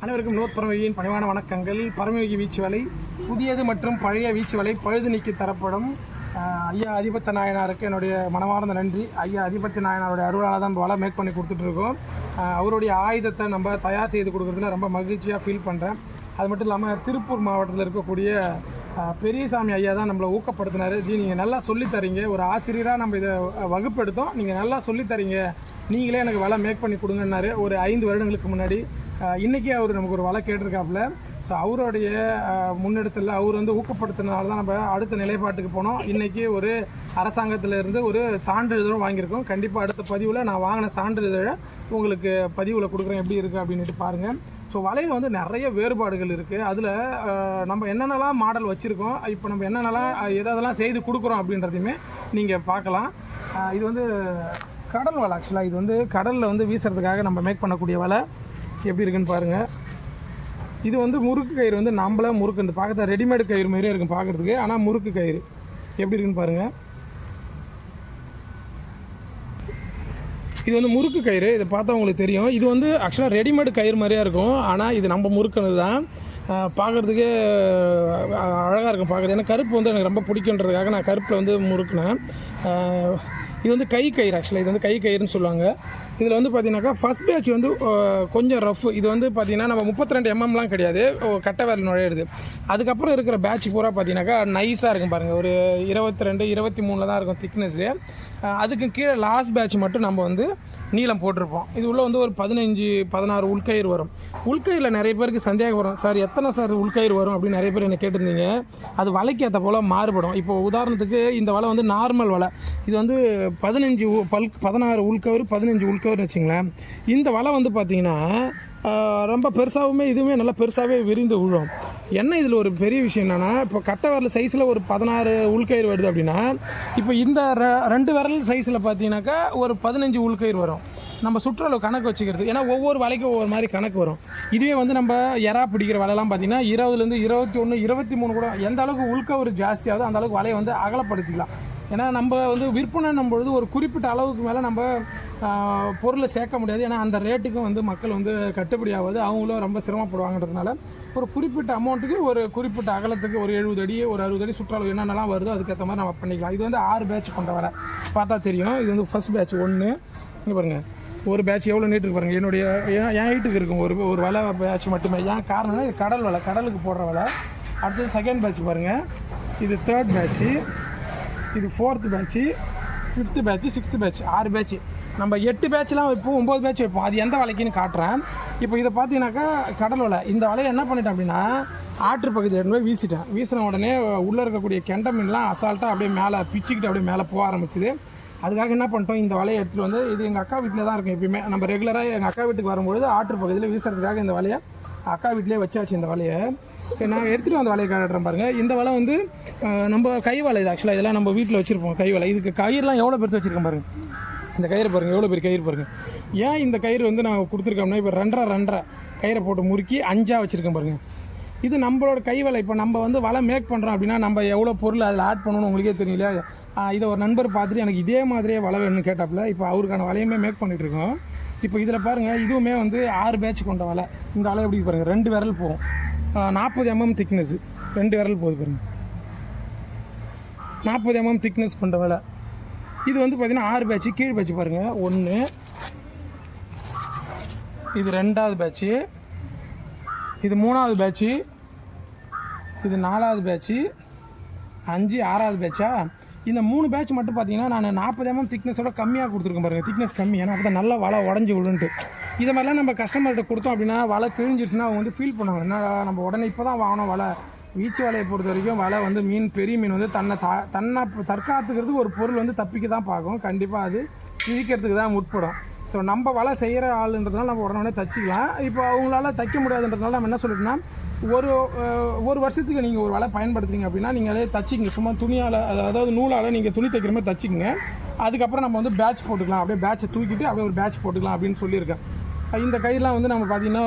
அனைவருக்கும் நோட் பரமயோகியின் பணிவான வணக்கங்கள். பரமயோகி வீச்சு வலை புதியது மற்றும் பழைய வீச்சு வலை பழுது நீக்கி தரப்படும். ஐயா அதிபத்த நாயனாருக்கு என்னுடைய மனமார்ந்த நன்றி. ஐயா அதிபத்த நாயனாருடைய அருளால் தான் வலை மேக் பண்ணி கொடுத்துட்ருக்கோம். அவருடைய ஆயுதத்தை நம்ம தயார் செய்து கொடுக்குறதுல ரொம்ப மகிழ்ச்சியாக ஃபீல் பண்ணுறேன். அது மட்டும் இல்லாமல் திருப்பூர் மாவட்டத்தில் இருக்கக்கூடிய பெரியசாமி ஐயா தான் நம்மளை ஊக்கப்படுத்தினார். நீங்கள் நல்லா சொல்லித்தரீங்க, ஒரு ஆசிரியராக நம்ம இதை வகுப்பெடுத்தோம், நீங்கள் நல்லா சொல்லித்தரீங்க, நீங்களே எனக்கு வலை மேக் பண்ணி கொடுங்கன்னாரு ஒரு 5 வருடங்களுக்கு முன்னாடி. இன்றைக்கி அவர் நமக்கு ஒரு வலை கேட்டிருக்காப்புல. ஸோ அவருடைய முன்னெடுத்தில் அவர் ஊக்கப்படுத்தினால தான் நம்ம அடுத்த நிலைப்பாட்டுக்கு போனோம். இன்றைக்கி ஒரு அரசாங்கத்திலேருந்து ஒரு சான்றிதழும் வாங்கியிருக்கோம். கண்டிப்பாக அடுத்த பதிவில் நான் வாங்கின சான்றிதழை உங்களுக்கு பதிவில் கொடுக்குறேன், எப்படி இருக்குது அப்படின்ட்டு பாருங்கள். ஸோ வலையில் நிறைய வேறுபாடுகள் இருக்குது. அதில் நம்ம என்னென்னலாம் மாடல் வச்சுருக்கோம், இப்போ நம்ம என்னென்னலாம் எதெல்லாம் செய்து கொடுக்குறோம் அப்படின்றதையுமே நீங்கள் பார்க்கலாம். இது கடல் வலை. ஆக்சுவலாக இது கடலில் வீசுறதுக்காக நம்ம மேக் பண்ணக்கூடிய வலை. எப்படி இருக்குன்னு பாருங்கள். இது முறுக்கு கயிறு நம்மளே முறுக்கு இந்த பார்க்குறது ரெடிமேடு கயிறு மாதிரியே இருக்கும் பார்க்குறதுக்கு, ஆனால் முறுக்கு கயிறு எப்படி இருக்குன்னு பாருங்கள். இது முறுக்கு கயிறு, இதை பார்த்தா உங்களுக்கு தெரியும். இது ஆக்சுவலாக ரெடிமேடு கயிறு மாதிரியே இருக்கும், ஆனால் இது நம்ம முறுக்குனது தான். பார்க்குறதுக்கே அழகாக இருக்கும் பார்க்குறது. ஏன்னா கருப்பு எனக்கு ரொம்ப பிடிக்குன்றதுக்காக நான் கருப்பில் முறுக்குனேன். இது கை கயிறு. ஆக்சுவலாக இது கை கயிறுன்னு சொல்லுவாங்க. இதில் பார்த்தீங்கன்னாக்கா ஃபஸ்ட் பேட்ச் கொஞ்சம் ரஃப். இது பார்த்தீங்கன்னா நம்ம 32 mmலாம் கிடையாது, கட்டை விரல் நுழையிறது. அதுக்கப்புறம் இருக்கிற பேட்ச் பூரா பார்த்தீங்கன்னாக்கா நைஸாக இருக்கும் பாருங்கள். ஒரு 22 23 தான் இருக்கும் திக்னஸ்ஸு. அதுக்கு கீழே லாஸ்ட் பேட்ச் மட்டும் நம்ம நீளம் போட்டிருப்போம். இது உள்ள ஒரு 15 16 உள்கயிறு வரும். உள்கயிறில் நிறைய பேருக்கு சந்தேகம் வரும், சார் எத்தனை சார் உள்கயிறு வரும் அப்படின்னு நிறைய பேர் என்ன கேட்டிருந்தீங்க. அது வலைக்கு ஏற்ற போல் மாறுபடும். இப்போ உதாரணத்துக்கு இந்த வலை நார்மல் வலை. இது 16 உள்கயிறு 15 உள்கயிறுன்னு வச்சுங்களேன். இந்த வலை பார்த்தீங்கன்னா ரொம்ப பெருசாகவுமே இதுவுமே நல்லா பெருசாகவே விரிந்து விழும். என்ன இதில் ஒரு பெரிய விஷயம் என்னென்னா, இப்போ கட்டை விரல் சைஸில் ஒரு 16 உள்கயிறு வருது அப்படின்னா, இப்போ இந்த 2 விரல் சைஸில் பார்த்தீங்கன்னாக்கா ஒரு 15 உள்கயிறு வரும். நம்ம சுற்றளவு கணக்கு வச்சுக்கிறது, ஏன்னா ஒவ்வொரு வலைக்கும் ஒவ்வொரு மாதிரி கணக்கு வரும். இதுவே நம்ம எறா பிடிக்கிற வலையெல்லாம் பார்த்தீங்கன்னா 20லேருந்து 21 23 கூட எந்த அளவுக்கு உள்கயிறு ஜாஸ்தியாகுதோ அந்த அளவுக்கு வலையை அகலப்படுத்திக்கலாம். ஏன்னா நம்ம விற்பனை பொழுது ஒரு குறிப்பிட்ட அளவுக்கு மேலே நம்ம பொருளை சேர்க்க முடியாது. ஏன்னா அந்த ரேட்டுக்கும் மக்கள் கட்டுப்படி ஆகாது, அவங்களும் ரொம்ப சிரமப்படுவாங்கன்றதுனால ஒரு குறிப்பிட்ட அமௌண்ட்டுக்கு ஒரு குறிப்பிட்ட அகலத்துக்கு ஒரு 70 அடி ஒரு 60 அடி சுற்றளவு என்னென்னலாம் வருதோ அதுக்கேற்ற மாதிரி நம்ம பண்ணிக்கலாம். இது 6 பேட்ச் கொண்ட வலை பார்த்தா தெரியும். இது ஃபஸ்ட் பேட்ச் 1. இங்கே பாருங்கள், ஒரு பேட்ச் எவ்வளோ நீட்டுக்கு பாருங்கள். என்னுடைய என் ஹைட்டுக்கு இருக்கும் ஒரு வலை பேட்ச் மட்டுமே. ஏன் காரணம்னா இது கடல் வலை, கடலுக்கு போடுற வலை. அடுத்தது செகண்ட் பேட்ச் பாருங்கள், இது 3rd பேட்ச்சு, இது 4th patch, 5th patch, 6th batch. 6 patch. நம்ம 8 பேட்ச்லாம் வைப்போம், 9 பேட்ச் வைப்போம். அது எந்த வலைக்குன்னு காட்டுறேன். இப்போ இதை பார்த்தீங்கன்னாக்கா கடல் வலை. இந்த வலையை என்ன பண்ணிட்டேன் அப்படின்னா, ஆற்று பகுதியில் எடுத்து போய் வீசிட்டேன். வீசின உடனே உள்ளே இருக்கக்கூடிய கெண்டை மீன்லாம் அசால்ட்டாக அப்படியே மேலே பிச்சுக்கிட்டு அப்படியே மேலே போக ஆரம்பிச்சுது. அதுக்காக என்ன பண்ணிட்டோம், இந்த வலையை எடுத்துகிட்டு இது எங்கள் அக்கா வீட்டில் தான் இருக்கும். எப்பயுமே நம்ம ரெகுலராக எங்கள் அக்கா வீட்டுக்கு வரும்பொழுது ஆற்று பகுதியில் வீசுறதுக்காக இந்த வலையை அக்கா வீட்டிலே வச்சாச்சு. இந்த வலையை சரி நான் எடுத்துகிட்டு வந்த வலையை காட்டுறேன் பாருங்கள். இந்த வலை நம்ம கை வலை. இது ஆக்சுவலாக இதெல்லாம் நம்ம வீட்டில் வச்சுருப்போம் கை வலை. இதுக்கு கயிறுலாம் எவ்வளோ பெருசு வச்சுருக்கேன் பாருங்கள். இந்த கயிறு பாருங்கள், எவ்வளோ பெரிய கயிறு பாருங்கள். ஏன் இந்த கயிறு நான் கொடுத்துருக்கோம்னா, இப்போ 2.5 கயிறை போட்டு முறுக்கி 5 வச்சுருக்கேன் பாருங்கள். இது நம்மளோட கை வலை. இப்போ நம்ம வலை மேக் பண்ணுறோம் அப்படின்னா நம்ம எவ்வளோ பொருள் அதில் ஆட் பண்ணணும்னு உங்களுக்கே தெரியல. இதை ஒரு நண்பர் பார்த்துட்டு எனக்கு இதே மாதிரியே வலை வேணும்னு கேட்டாப்புல. இப்போ அவருக்கான வலையுமே மேக் பண்ணிகிட்ருக்கோம். இப்போ இதில் பாருங்கள், இதுவுமே 6 பேட்ச் கொண்ட வலை. இந்த வலை எப்படி பாருங்கள், 2 விரல் போகும், 40 mm திக்னஸ், 2 விரல் போகுது பாருங்கள், 40 mm திக்னஸ் கொண்ட வலை. இது பார்த்தீங்கன்னா 6 பேட்ச்சு. கீழ் பேட்ச் பாருங்கள், 1, இது 2வது பேட்ச்சு, இது 3வது பேட்ச்சு, இது 4வது பேட்ச்சு, 5 6வது பேட்சா. இந்த 3 பேட்ச் மட்டும் பார்த்தீங்கன்னா நான் 40 mm திக்னஸோட கம்மியாக கொடுத்துருக்கேன் பாருங்கள். திக்னஸ் கம்மி, ஏன்னா அப்போ தான் நல்லா வலை உடஞ்சி விழுன்ட்டு. இதை மாதிரிலாம் நம்ம கஸ்டமர்கிட்ட கொடுத்தோம் அப்படின்னா வலை கிழிஞ்சிருச்சுன்னா அவங்க ஃபீல் பண்ணுவாங்க, என்ன நம்ம உடனே இப்போ தான் வாங்கணும் வலை. வீச்சு வலையை பொறுத்த வரைக்கும் வலை மீன் பெரிய மீன் தன்னை தற்காத்துக்கிறதுக்கு ஒரு பொருள் தப்பிக்க தான் பார்க்கும். கண்டிப்பாக அது கிழிக்கிறதுக்கு தான் முற்படும். ஸோ நம்ம வலை செய்கிற ஆளுன்றதுனால நம்ம உடனே தச்சிக்கலாம். இப்போ அவங்களால தைக்க முடியாதுன்றதுனால நம்ம என்ன சொல்லிட்டோம்னா, ஒரு வருஷத்துக்கு நீங்கள் ஒரு வலை பயன்படுத்துறீங்க அப்படின்னா நீங்கள் அதே தச்சிங்க. சும்மா துணியால், அதாவது நூலால் நீங்கள் துணி தைக்கிற மாதிரி தச்சிக்கங்க. அதுக்கப்புறம் நம்ம பேட்ச் போட்டுக்கலாம். அப்படியே பேட்சை தூக்கிட்டு அப்படியே ஒரு பேட்ச் போட்டுக்கலாம் அப்படின்னு சொல்லியிருக்கேன். இந்த கயிறுலாம் நம்ம பார்த்திங்கன்னா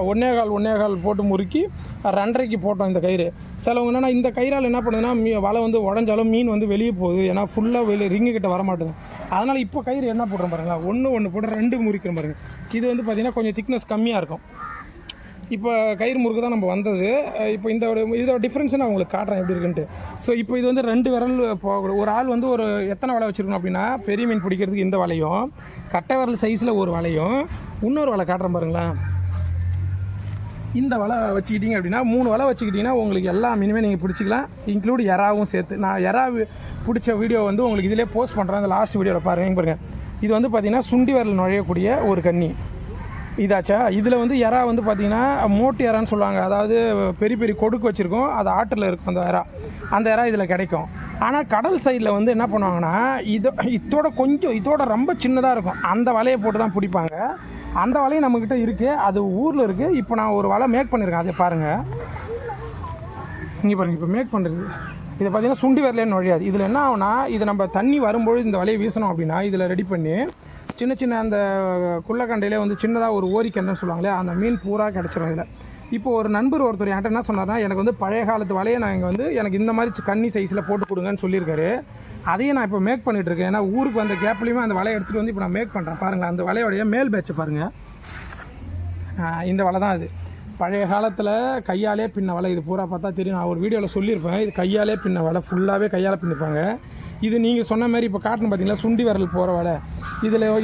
1.25 போட்டு முறுக்கி 2.5 போட்டோம் இந்த கயிறு. சிலவங்க என்னென்னா இந்த கயிறால் என்ன பண்ணுதுன்னா வலை உடஞ்சாலும் மீன் வெளியே போகுது, ஏன்னா ஃபுல்லாக ரிங்கு கிட்ட வர மாட்டேது. அதனால் இப்போ கயிறு என்ன போடுறோம் பாருங்களா, 1 போட்டு 2 முறிக்கிறோம் பாருங்கள். இது பார்த்திங்கன்னா கொஞ்சம் திக்னஸ் கம்மியாக இருக்கும். இப்போ கயிறு முறுக்கு தான் நம்ம வந்தது. இப்போ இதோட டிஃப்ரென்ஸை நான் உங்களுக்கு காட்டுறேன் எப்படி இருக்குன்ட்டு. ஸோ இப்போ இது வந்து 2 விரல் போகக்கூடாது. ஒரு ஆள் வந்து ஒரு எத்தனை வலை வச்சுருக்கணும் அப்படின்னா, பெரிய மீன் பிடிக்கிறதுக்கு இந்த வலையும், கட்டை விரல் சைஸில் ஒரு வலையும், இன்னொரு வலை காட்டுறேன் பாருங்களேன். இந்த வலை வச்சுக்கிட்டிங்க அப்படின்னா 3 வலை வச்சுக்கிட்டிங்கன்னா உங்களுக்கு எல்லா மீனுமே நீங்கள் பிடிச்சிக்கலாம், இன்க்ளூட் எறாவும் சேர்த்து. நான் எறா பிடிச்ச வீடியோ வந்து உங்களுக்கு இதிலே போஸ்ட் பண்ணுறேன், அந்த லாஸ்ட் வீடியோவில் பாருங்கள். இது வந்து பார்த்திங்கன்னா சுண்டி விரல் நுழையக்கூடிய ஒரு கன்னி இதாச்சா. இதில் வந்து எறா வந்து பார்த்திங்கன்னா மோட்டு எறான்னு சொல்லுவாங்க. அதாவது பெரிய பெரிய கொடுக்கு வச்சுருக்கோம், அது ஆற்றில் இருக்கும் அந்த எறா இதில் கிடைக்கும். ஆனால் கடல் சைடில் வந்து என்ன பண்ணுவாங்கன்னா, இதோட ரொம்ப சின்னதாக இருக்கும், அந்த வலையை போட்டு தான் பிடிப்பாங்க. அந்த வலையும் நம்மக்கிட்ட இருக்குது, அது ஊரில் இருக்குது. இப்போ நான் ஒரு வலை மேக் பண்ணியிருக்கேன், அதை பாருங்கள். இங்கே பாருங்கள், இப்போ மேக் பண்ணுறது இதை பார்த்திங்கன்னா சுண்டி விரலே நுழையாது. இதில் என்ன ஆகுனா, இது நம்ம தண்ணி வரும்போது இந்த வலையை வீசணும் அப்படின்னா இதில் ரெடி பண்ணி சின்ன அந்த குள்ளக்கண்டையிலே வந்து சின்னதாக ஒரு ஓரிக்கண்டைன்னு சொல்லுவாங்களே, அந்த மீன் பூரா கிடச்சிரும் இதில். இப்போ ஒரு நண்பர் ஒருத்தர் என்கிட்ட என்ன சொன்னார்னா, எனக்கு வந்து பழைய காலத்து வலையை நான் இங்கே வந்து எனக்கு இந்த மாதிரி கன்னி சைஸில் போட்டு கொடுங்கன்னு சொல்லியிருக்காரு. அதையும் நான் இப்போ மேக் பண்ணிகிட்ருக்கேன். ஏன்னா ஊருக்கு வந்த கேப்லேயுமே அந்த வலையை எடுத்துகிட்டு வந்து இப்போ நான் மேக் பண்ணுறேன். பாருங்கள், அந்த வலையோடைய மேல் பேட்சை பாருங்கள். இந்த வலை தான் அது. பழைய காலத்தில் கையாலே பின்ன வலை. இது பூரா பார்த்தா தெரியும், நான் ஒரு வீடியோவில் சொல்லியிருப்பேன். இது கையாலே பின்ன வலை, ஃபுல்லாகவே கையால் பின்னிப்பாங்க. இது நீங்கள் சொன்ன மாதிரி இப்போ காட்டணும் பார்த்தீங்களா, சுண்டி விரல் போகிற வலை.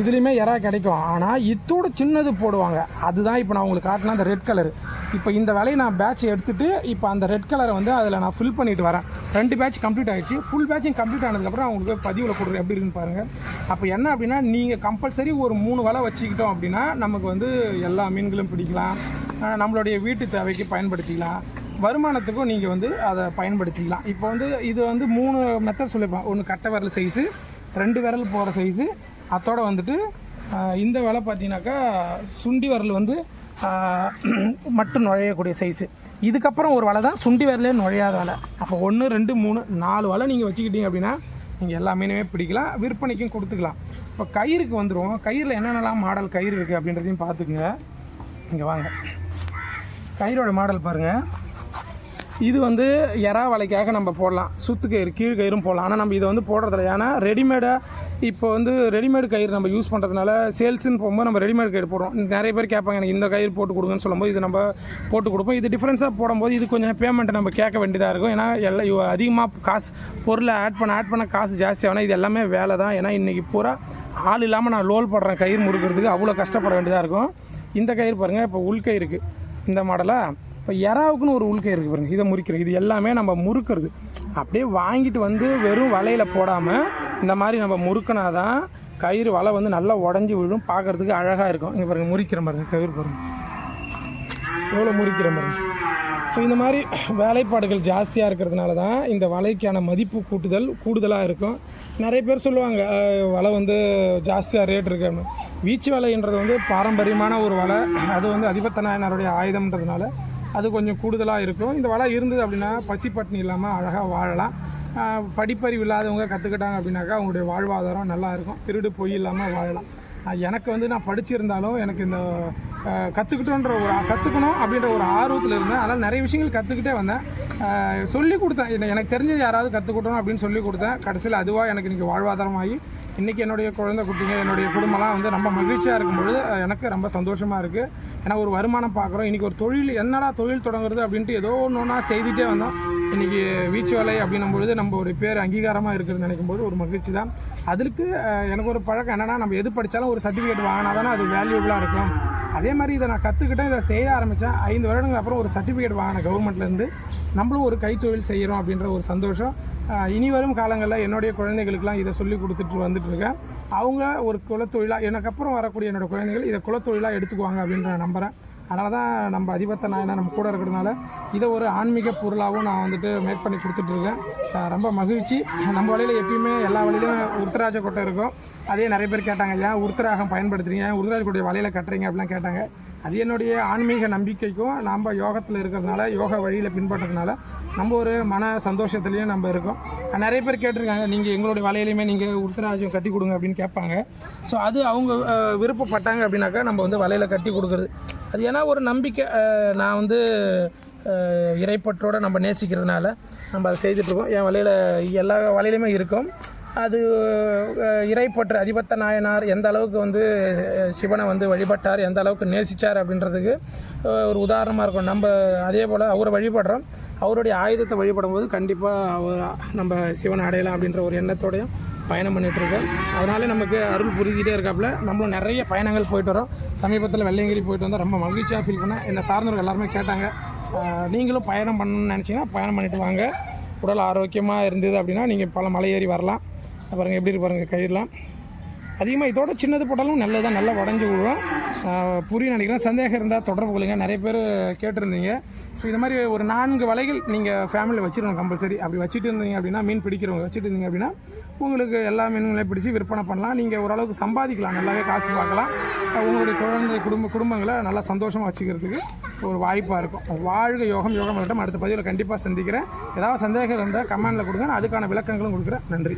இதுலேயுமே எறா கிடைக்கும், ஆனால் இதோட சின்னது போடுவாங்க. அதுதான் இப்போ நான் உங்களுக்கு காட்டினா அந்த ரெட் கலர். இப்போ இந்த வலையை நான் பேட்ச் எடுத்துகிட்டு இப்போ அந்த ரெட் கலரை வந்து அதில் நான் ஃபில் பண்ணிட்டு வரேன். 2 பேட்ச் கம்ப்ளீட் ஆகிடுச்சு. ஃபுல் பேட்சும் கம்ப்ளீட் ஆனதுக்கப்புறம் அவங்களுக்கு பதிவில் கொடுக்குறேன் எப்படி இருக்குன்னு பாருங்கள். அப்போ என்ன அப்படின்னா, நீங்கள் கம்பல்சரி ஒரு 3 வலை வச்சுக்கிட்டோம் அப்படின்னா நமக்கு வந்து எல்லா மீன்களும் பிடிக்கலாம், நம்மளுடைய வீட்டு தேவைக்கு பயன்படுத்திக்கலாம், வருமானத்துக்கும் நீங்கள் வந்து அதை பயன்படுத்திக்கலாம். இப்போ வந்து இது வந்து 3 மெத்தட் சொல்லியிருப்பேன். ஒன்று கட்டை விரல் சைஸு, 2 விரல் போகிற சைஸு, அதோட வந்துட்டு இந்த வலை பார்த்தீங்கன்னாக்கா சுண்டி விரல் வந்து மட்டும் நுழையக்கூடிய சைஸு. இதுக்கப்புறம் ஒரு வலை தான் சுண்டி விரலே நுழையாத வலை. அப்போ 1 2 3 4 வலை நீங்கள் வச்சுக்கிட்டீங்க அப்படின்னா நீங்கள் எல்லா மீனுமே பிடிக்கலாம், விற்பனைக்கும் கொடுத்துக்கலாம். இப்போ கயிறுக்கு வந்துடும். கயிறில் என்னென்னலாம் மாடல் கயிறு இருக்குது அப்படின்றதையும் பார்த்துக்குங்க. இங்கே வாங்க, கயிறோட மாடல் பாருங்கள். இது வந்து எறா வலைக்காக நம்ம போடலாம், சுத்து கயிறு கீழ் கயிறும் போடலாம். ஆனால் நம்ம இதை வந்து போடுறதில்ல. ஏன்னா ரெடிமேடாக இப்போ வந்து ரெடிமேடு கயிறு நம்ம யூஸ் பண்ணுறதுனால சேல்ஸுன்னு போகும்போது நம்ம ரெடிமேட் கயிறு போடுறோம். நிறைய பேர் கேட்பாங்க, எனக்கு இந்த கயிறு போட்டு கொடுங்கன்னு சொல்லும்போது இது நம்ம போட்டு கொடுப்போம். இது டிஃப்ரென்ஸாக போடும்போது இது கொஞ்சம் பேமெண்ட்டை நம்ம கேட்க வேண்டியதாக இருக்கும். ஏன்னா எல்லாம் அதிகமாக காசு பொருளை ஆட் பண்ண காசு ஜாஸ்தியாகனா இது எல்லாமே வேலை தான். ஏன்னா இன்றைக்கி பூரா ஆள் இல்லாமல் நான் லோல் போடுறேன் கயிறு முறுக்கிறதுக்கு, அவ்வளோ கஷ்டப்பட வேண்டியதாக இருக்கும். இந்த கயிறு பாருங்கள், இப்போ உள்கயிறுக்கு இந்த மாடலாக. இப்போ எறாவுக்குன்னு ஒரு உள்கயிறு இருக்குது பாருங்கள், இதை முறிக்கிறது. இது எல்லாமே நம்ம முறுக்கிறது. அப்படியே வாங்கிட்டு வந்து வெறும் வலையில் போடாமல் இந்த மாதிரி நம்ம முறுக்கினா தான் கயிறு வலை வந்து நல்லா உடஞ்சி விழும், பார்க்குறதுக்கு அழகாக இருக்கும். இங்கே பாருங்கள், முறிக்கிற பாருங்கள், கயிறு பாருங்கள் எவ்வளோ முறிக்கிற பாருங்கள். ஸோ இந்த மாதிரி வேலைப்பாடுகள் ஜாஸ்தியாக இருக்கிறதுனால தான் இந்த வலைக்கான மதிப்பு கூடுதலாக இருக்கும். நிறைய பேர் சொல்லுவாங்க வலை வந்து ஜாஸ்தியாக ரேட் இருக்குன்னு. வீச்சு வலைன்றது வந்து பாரம்பரியமான ஒரு வலை, அது வந்து அதிபத்த நாயனாருடைய ஆயுதம்ன்றதுனால அது கொஞ்சம் கூடுதலாக இருக்கும். இந்த வலை இருந்தது அப்படின்னா பசி பட்டினி இல்லாமல் அழகாக வாழலாம். படிப்பறிவு இல்லாதவங்க கற்றுக்கிட்டாங்க அப்படின்னாக்கா அவங்களுடைய வாழ்வாதாரம் நல்லாயிருக்கும், திருடு பொய் இல்லாமல் வாழலாம். எனக்கு வந்து நான் படிச்சிருந்தாலும் எனக்கு இந்த கற்றுக்கணும் அப்படின்ற ஒரு ஆர்வத்தில் இருந்தேன். அதனால் நிறைய விஷயங்கள் கற்றுக்கிட்டே வந்தேன், சொல்லி கொடுத்தேன். எனக்கு தெரிஞ்சது யாராவது கற்றுக்கிட்டோம் அப்படின்னு சொல்லி கொடுத்தேன். கடைசியில் அதுவாக எனக்கு இன்றைக்கி வாழ்வாதாரமாகி இன்றைக்கி என்னுடைய குழந்தை குட்டிங்க என்னுடைய குடும்பம்லாம் வந்து ரொம்ப மகிழ்ச்சியாக இருக்கும்பொழுது எனக்கு ரொம்ப சந்தோஷமாக இருக்குது. ஏன்னா ஒரு வருமானம் பார்க்குறோம். இன்றைக்கி ஒரு தொழில், என்னடா தொழில் தொடங்குறது அப்படின்ட்டு ஏதோ ஒன்றா செய்துகிட்டே வந்தோம். இன்றைக்கி வீச்சு வலை அப்படின்னும் பொழுது நம்ம ஒரு பேர் அங்கீகாரமாக இருக்குதுன்னு நினைக்கும்போது ஒரு மகிழ்ச்சி தான். அதுக்கு எனக்கு ஒரு பழக்கம் என்னென்னா, நம்ம எது படித்தாலும் ஒரு சர்டிஃபிகேட் வாங்கினா தானே அது வேல்யூபுளாக இருக்கும். அதே மாதிரி இதை நான் கற்றுக்கிட்டேன், இதை செய்ய ஆரம்பித்தேன். 5 வருடங்கள் அப்புறம் ஒரு சர்டிஃபிகேட் வாங்கின கவர்மெண்ட்லேருந்து நம்மளும் ஒரு கைத்தொழில் செய்கிறோம் அப்படின்ற ஒரு சந்தோஷம். இனி வரும் காலங்களில் என்னுடைய குழந்தைகளுக்கெல்லாம் இதை சொல்லி கொடுத்துட்டு வந்துட்டுருக்கேன். அவங்க ஒரு குலத்தொழிலாக, எனக்கு அப்புறம் வரக்கூடிய என்னோடய குழந்தைகள் இதை குலத்தொழிலாக எடுத்துக்குவாங்க அப்படின்ற நான் நம்புகிறேன். அதனால தான் நம்ம அதிபத்த நாயனா நம்ம கூட இருக்கிறதுனால இதை ஒரு ஆன்மீக பொருளாகவும் நான் வந்துட்டு மேக் பண்ணி கொடுத்துட்ருக்கேன். ரொம்ப மகிழ்ச்சி. நம்ம வழியில் எப்பயுமே எல்லா வழியிலும் உருத்தராஜ கொட்டை இருக்கும். அதே நிறைய பேர் கேட்டாங்க, ஏன் உருத்தராகம் பயன்படுத்துறீங்க, உருத்தராஜ கொட்டையை வலையில் கட்டுறீங்க அப்படிலாம் கேட்டாங்க. அது என்னுடைய ஆன்மீக நம்பிக்கைக்கும் நம்ம யோகத்தில் இருக்கிறதுனால, யோகா வழியில் பின்பற்றதுனால நம்ம ஒரு மன சந்தோஷத்துலேயும் நம்ம இருக்கோம். நிறைய பேர் கேட்டிருக்காங்க, நீங்கள் எங்களுடைய வலையிலையுமே நீங்கள் உருத்தராஜம் கட்டி கொடுங்க அப்படின்னு கேட்பாங்க. ஸோ அது அவங்க விருப்பப்பட்டாங்க அப்படின்னாக்கா நம்ம வந்து வலையில் கட்டி கொடுக்குறது. அது ஏன்னா ஒரு நம்பிக்கை. நான் வந்து இறைப்பற்றோடு நம்ம நேசிக்கிறதுனால நம்ம அதை செய்துட்ருக்கோம். என் வலையில் எல்லா வலையிலையுமே இருக்கும். அது இறைப்பற்று அதிபத்த நாயனார் எந்த அளவுக்கு வந்து சிவனை வந்து வழிபட்டார், எந்த அளவுக்கு நேசித்தார் அப்படின்றதுக்கு ஒரு உதாரணமாக இருக்கும். நம்ம அதே போல் அவரை வழிபடுறோம், அவருடைய ஆயுதத்தை வழிபடும் போது கண்டிப்பாக நம்ம சிவனை அடையலாம் அப்படின்ற ஒரு எண்ணத்தோடையும் பயணம் பண்ணிகிட்ருக்கோம். அதனாலே நமக்கு அருள் புரிஞ்சிட்டே இருக்காப்புல. நம்மளும் நிறைய பயணங்கள் போயிட்டு வரோம். சமீபத்தில் வெள்ளையங்கிரி போயிட்டு வந்தால் ரொம்ப மகிழ்ச்சியாக ஃபீல் பண்ணேன். என்னை சார்ந்தவர்கள் எல்லாருமே கேட்டாங்க, நீங்களும் பயணம் பண்ணணும்னு நினச்சிங்கன்னா பயணம் பண்ணிவிட்டு வாங்க. உடல் ஆரோக்கியமாக இருந்தது அப்படின்னா நீங்கள் பல மலை ஏறி வரலாம். பாருங்கள் எப்படி இருக்கு பாருங்கள் கயிறுலாம். அதிகமாக இதோட சின்னது போட்டாலும் நல்லது தான், நல்லா உடஞ்சி விழுவோம். புரியும் நினைக்கிறேன். சந்தேகம் இருந்தால் தொடர்பு கொள்ளுங்க. நிறைய பேர் கேட்டிருந்தீங்க. ஸோ இது மாதிரி ஒரு 4 வலைகள் நீங்கள் ஃபேமிலியில் வச்சுருங்க கம்பல்சரி. அப்படி வச்சுட்டு இருந்தீங்க அப்படின்னா, மீன் பிடிக்கிறவங்க வச்சுட்டு இருந்தீங்க அப்படின்னா உங்களுக்கு எல்லா மீன்களையும் பிடிச்சி விற்பனை பண்ணலாம். நீங்கள் ஓரளவுக்கு சம்பாதிக்கலாம், நல்லாவே காசு பார்க்கலாம். உங்களுடைய குழந்தை குடும்பங்களை நல்லா சந்தோஷமாக வச்சுக்கிறதுக்கு ஒரு வாய்ப்பாக இருக்கும். வாழ்க யோகம் யோகம். அடுத்த பதிவில் கண்டிப்பாக சந்திக்கிறேன். ஏதாவது சந்தேகம் இருந்தால் கமெண்டில் கொடுங்க, நான் அதுக்கான விளக்கங்களும் கொடுக்குறேன். நன்றி.